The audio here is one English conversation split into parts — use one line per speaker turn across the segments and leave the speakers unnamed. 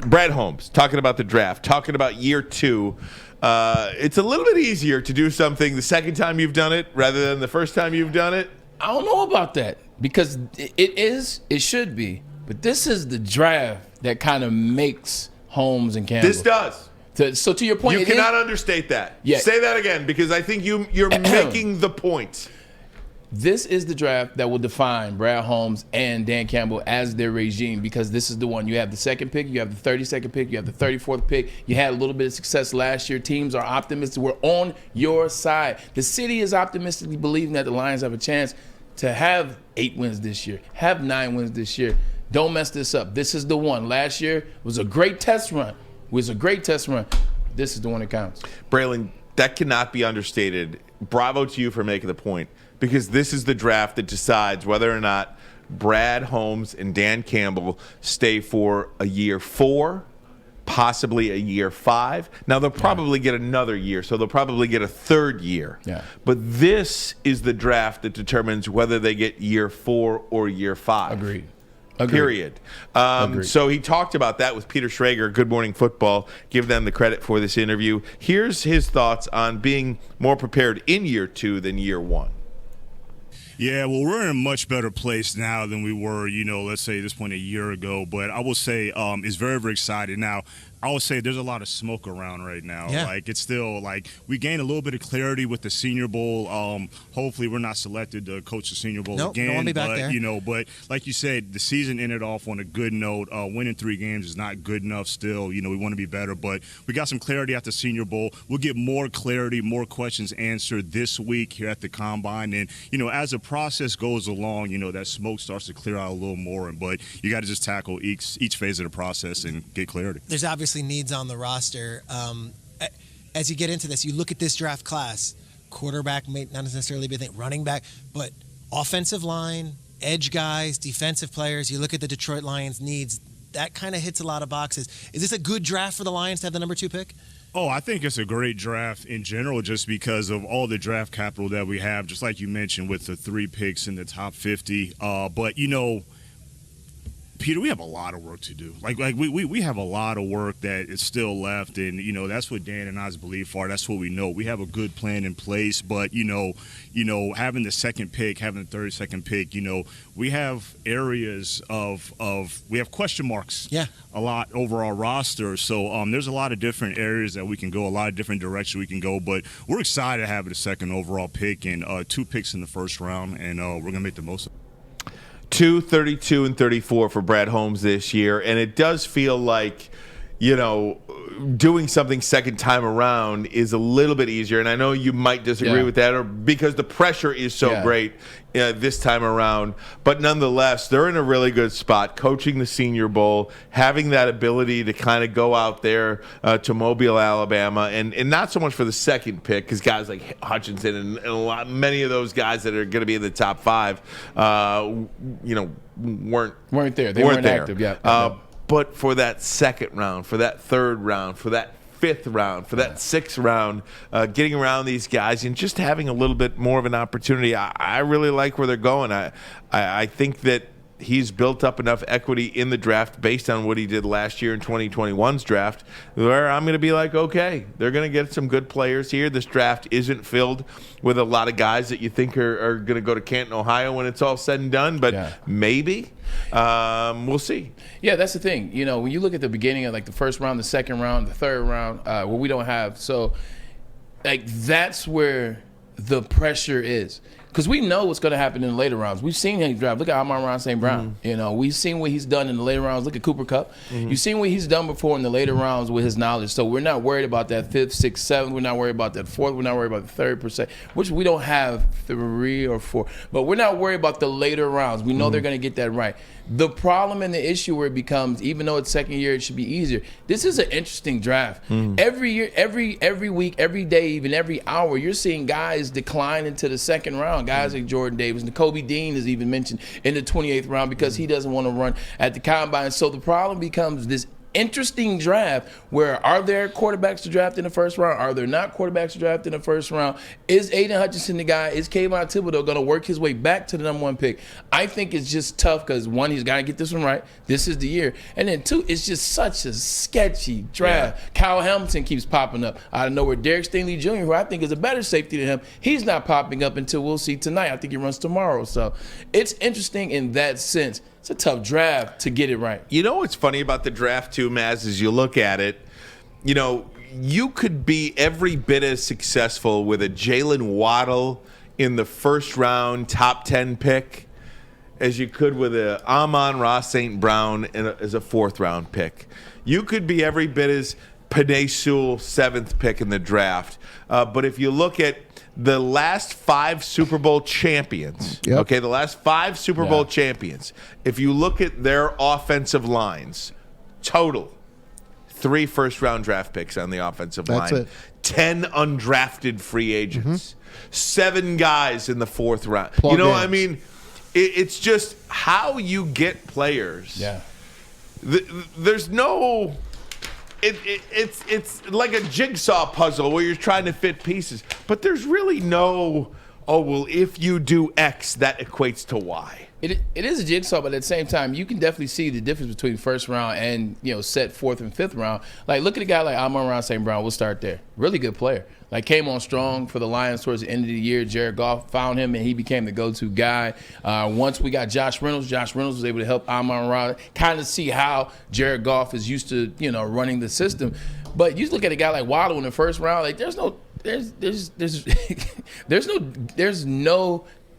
Brad Holmes, talking about the draft, talking about year two. It's a little bit easier to do something the second time you've done it rather than the first time you've done it.
I don't know about that because it should be. But this is the draft that kind of makes Holmes and Campbell.
This does.
So to your point,
you cannot understate that.
Yeah.
Say that again because I think you're making the point.
This is the draft that will define Brad Holmes and Dan Campbell as their regime because this is the one. You have the second pick, you have the 32nd pick, you have the 34th pick. You had a little bit of success last year. Teams are optimistic. We're on your side. The city is optimistically believing that the Lions have a chance to have 8 wins this year, have 9 wins this year. Don't mess this up. This is the one. Last year was a great test run. This is the one that counts.
Braylon, that cannot be understated. Bravo to you for making the point. Because this is the draft that decides whether or not Brad Holmes and Dan Campbell stay for a year 4, possibly a year 5. Now, they'll probably get another year, so they'll probably get a third year.
Yeah.
But this is the draft that determines whether they get year 4 or year 5.
Agreed.
Period. So he talked about that with Peter Schrager, Good Morning Football. Give them the credit for this interview. Here's his thoughts on being more prepared in year 2 than year 1.
Yeah, well, we're in a much better place now than we were, let's say at this point a year ago. But I will say it's very, very exciting. Now, I would say there's a lot of smoke around right now.
Yeah.
Like, it's still, we gained a little bit of clarity with the Senior Bowl. Hopefully we're not selected to coach the Senior Bowl again.
Don't want to be back there.
But like you said, the season ended off on a good note. Winning 3 games is not good enough still. We want to be better. But we got some clarity at the Senior Bowl. We'll get more clarity, more questions answered this week here at the Combine. And, as the process goes along, that smoke starts to clear out a little more. But you got to just tackle each phase of the process and get clarity.
There's obviously needs on the roster. As you get into this, you look at this draft class, quarterback may not necessarily be a thing, running back, but offensive line, edge guys, defensive players, you look at the Detroit Lions needs, that kind of hits a lot of boxes. Is this a good draft for the Lions to have the number 2 pick?
Oh, I think it's a great draft in general just because of all the draft capital that we have, just like you mentioned with the 3 picks in the top 50. But, Peter, we have a lot of work to do. We have a lot of work that is still left, and that's what Dan and I's belief are. That's what we know. We have a good plan in place, but having the second pick, having the 32nd pick, we have areas we have question marks.
Yeah.
A lot over our roster. So there's a lot of different areas that we can go, a lot of different directions we can go. But we're excited to have the second overall pick and 2 picks in the first round, and we're going to make the most of it.
2, 32, and 34 for Brad Holmes this year. And it does feel like, doing something second time around is a little bit easier. And I know you might disagree with that, or because the pressure is so great this time around. But nonetheless, they're in a really good spot, coaching the Senior Bowl, having that ability to kind of go out there to Mobile, Alabama, and not so much for the second pick, because guys like Hutchinson and many of those guys that are going to be in the top 5, weren't
there. They weren't active yet.
But for that second round, for that third round, for that 5th round, for that 6th round, getting around these guys and just having a little bit more of an opportunity, I really like where they're going. I think that he's built up enough equity in the draft based on what he did last year in 2021's draft where I'm going to be like, okay, they're going to get some good players here. This draft isn't filled with a lot of guys that you think are going to go to Canton, Ohio when it's all said and done, but maybe. We'll see.
Yeah, that's the thing. When you look at the beginning of the first round, the second round, the third round, we don't have. So, that's where the pressure is. Because we know what's going to happen in the later rounds. We've seen him draft. Look at Amon-Ra St. Brown. We've seen what he's done in the later rounds. Look at Cooper Kupp. You've seen what he's done before in the later rounds with his knowledge. So we're not worried about that 5th, 6th, 7th. We're not worried about that 4th. We're not worried about the 3rd per se, which we don't have 3 or 4. But we're not worried about the later rounds. We know they're going to get that right. The problem and the issue where it becomes, even though it's second year, it should be easier. This is an interesting draft. Every year, every week, every day, even every hour, you're seeing guys decline into the second round. Guys like Jordan Davis. Nakobe Dean is even mentioned in the 28th round because he doesn't want to run at the Combine. So the problem becomes this interesting draft where are there quarterbacks to draft in the first round? Are there not quarterbacks to draft in the first round? Is Aiden Hutchinson the guy? Is Kayvon Thibodeau going to work his way back to the number one pick? I think it's just tough because, one, he's got to get this one right. This is the year. And then, two, it's just such a sketchy draft. Yeah. Kyle Hamilton keeps popping up out of nowhere. Derek Stingley Jr., who I think is a better safety than him, he's not popping up until we'll see tonight. I think he runs tomorrow. So it's interesting in that sense. It's a tough draft to get it right.
You know what's funny about the draft, too, Maz, is you look at it, you know, you could be every bit as successful with a Jalen Waddle in the first round top 10 pick as you could with a Amon-Ra St. Brown as a fourth round pick. You could be every bit as Penei Sewell, seventh pick in the draft. But if you look at the last 5 Super Bowl champions, okay, the last 5 Super Bowl champions, if you look at their offensive lines, total, 3 first-round draft picks on the offensive line, 10 undrafted free agents, 7 guys in the fourth round. You know, I mean, it's just how you get players. Yeah. There's no... It's like a jigsaw puzzle where you're trying to fit pieces, but there's really no, oh, well, if you do X, that equates to Y.
It is a jigsaw, but at the same time, you can definitely see the difference between first round and, you know, set fourth and fifth round. Like, look at a guy like Amon-Ra St. Brown. We'll start there. Really good player. Like, came on strong for the Lions towards the end of the year. Jared Goff found him, and he became the go-to guy. Once we got Josh Reynolds was able to help Amon-Ra kind of see how Jared Goff is used to, you know, running the system. But you look at a guy like Waddle in the first round, like, there's no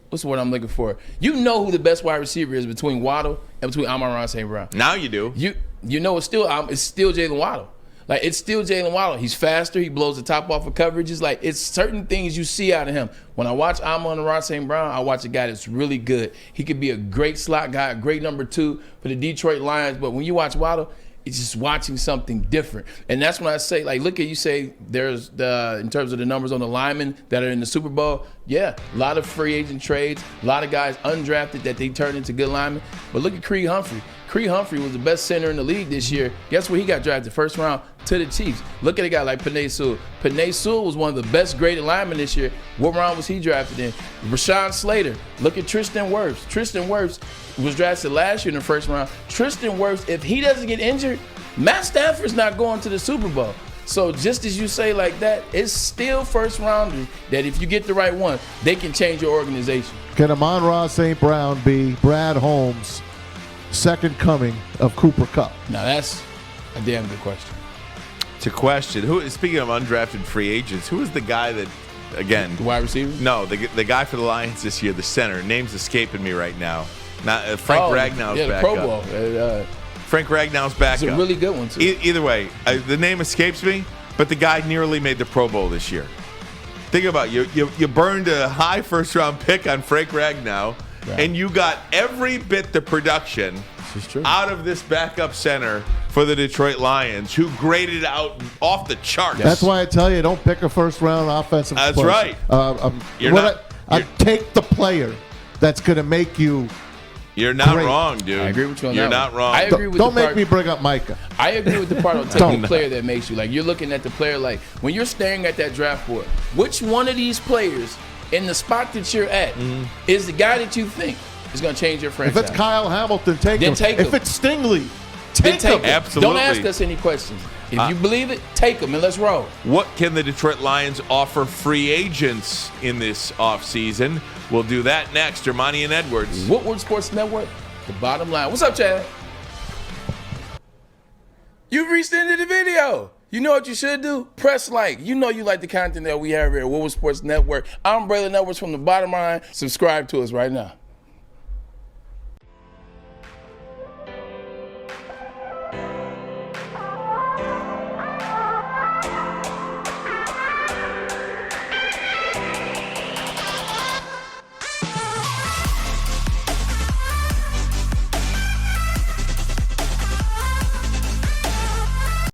what's the word I'm looking for? You know who the best wide receiver is between Waddle and between Amon-Ra St. Brown.
Now you do.
You know it's still Jalen Waddle. Like, it's still Jalen Waddle. He's faster. He blows the top off of coverages. Like, it's certain things you see out of him. When I watch Amon-Ra St. Brown, I watch a guy that's really good. He could be a great slot guy, a great number 2 for the Detroit Lions. But when you watch Waddle, it's just watching something different. And that's when I say, like, look at, you say there's in terms of the numbers on the linemen that are in the Super Bowl, yeah, a lot of free agent trades, a lot of guys undrafted that they turned into good linemen. But look at Creed Humphrey. Creed Humphrey was the best center in the league this year. Guess where he got drafted? First round to the Chiefs. Look at a guy like Penei Sewell. Penei Sewell was one of the best graded linemen this year. What round was he drafted in? Rashawn Slater. Look at Tristan Wirfs. Tristan Wirfs was drafted last year in the first round. Tristan Wirfs, if he doesn't get injured, Matt Stafford's not going to the Super Bowl. So just as you say like that, it's still first rounders that if you get the right one, they can change your organization.
Can Amon-Ra St. Brown be Brad Holmes' second coming of Cooper Kupp?
Now that's a damn good question.
It's a question. Speaking of undrafted free agents, who is the guy that, again,
the wide receiver?
No, the guy for the Lions this year, the center. Name's escaping me right now. Not Frank Ragnow's back
Pro
up.
Bowl.
Frank Ragnow's back up.
It's a really good one too.
Either way, the name escapes me, but the guy nearly made the Pro Bowl this year. Think about it. You burned a high first round pick on Frank Ragnow. Right. And you got every bit the production out of this backup center for the Detroit Lions, who graded out off the charts.
That's why I tell you, don't pick a first-round offensive player.
That's right.
I take the player that's going to make you.
You're not
great.
Wrong, dude.
I agree with you on
You're
that
not wrong.
I agree with
don't make me bring up Micah.
I agree with the part on taking the player that makes you. Like, you're looking at the player, like, when you're staring at that draft board, which one of these players in the spot that you're at is the guy that you think is going to change your franchise?
If it's Kyle Hamilton, take him.
If
it's Stingley, take him.
Absolutely.
Don't ask us any questions. If you believe it, take them and let's roll.
What can the Detroit Lions offer free agents in this offseason? We'll do that next. Ermanni and Edwards.
Woodward Sports Network, the bottom line. What's up, Chad? You've reached the end of the video. You know what you should do? Press like. You know you like the content that we have here at Woodward Sports Network. I'm Braylon Edwards from the bottom line. Subscribe to us right now.